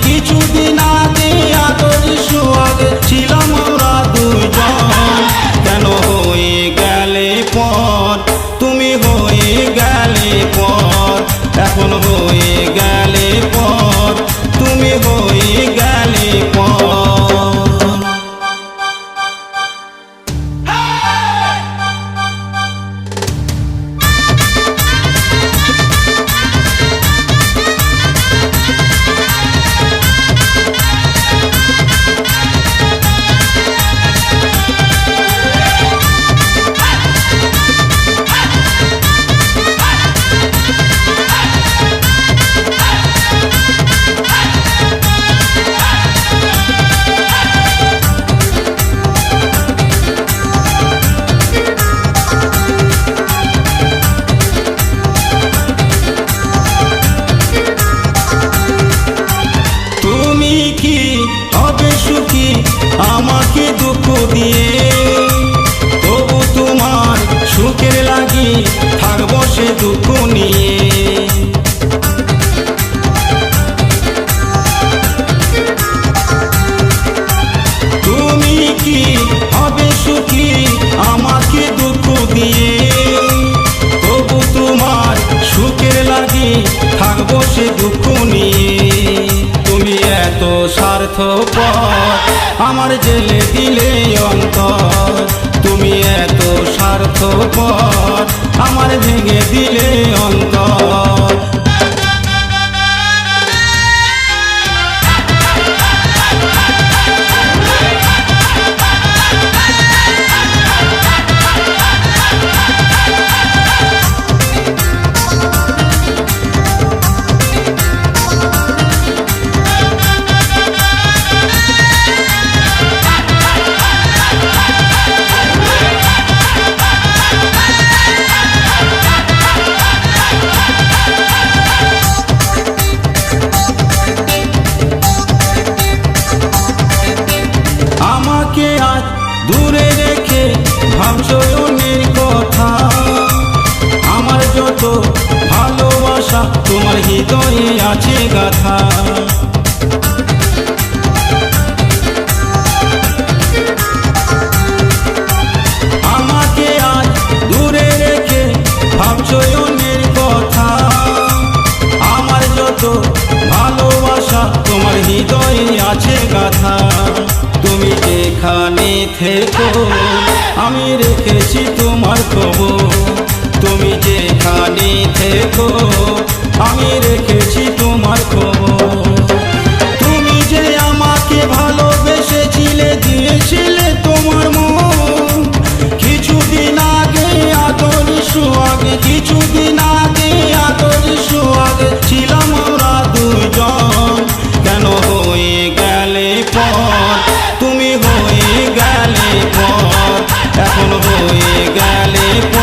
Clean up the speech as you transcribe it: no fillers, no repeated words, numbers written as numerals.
কিছুদিন আগে আদর সোহাগে ছিলাম আমরা দুজন। কেন হয়ে গেলে পর, তুমি হয়ে গেলে পর, এখন হয়ে গেলে পর, তুমি হয়ে গেলে পর। আমাকে দুঃখ দিয়ে তবু তোমার সুখের লাগি থাকবো সে দুঃখ নিয়ে। তুমি কি হবে সুখী আমাকে দুঃখ দিয়ে, তবু তোমার সুখের লাগি থাকবো সে দুঃখ নিয়ে। তুমি এত স্বার্থপর আমার জেলে দিলে অন্তর, তুমি এত স্বার্থপর আমার ভেঙে দিলে অন্তর। আমাকে আজ দূরে রেখে ভাবছো অন্যের কথা, আমার যত ভালোবাসা তোমার হৃদয়ে আছে গাথা। আমাকে আজ দূরে রেখে ভাবছো অন্যের কথা, আমার যত ভালোবাসা তোমার হৃদয়ে আছে গাথা। তুমি যেখানে থেকো আমি রেখেছি তোমার খবর, তুমি যেখানে থেকো আমি রেখেছি তোমার খবর। তুমি যে আমাকে ভালোবেসেছিলে দিয়েছিলে তোমার মন, কিছুদিন আগে আদর সোহাগে, কিছুদিন আগে আদর সোহাগে ছিলাম আমরা দুজন। কেন হয়ে গেলে পর, তুমি হয়ে গেলে পর, এখন হয়ে গেলে পর।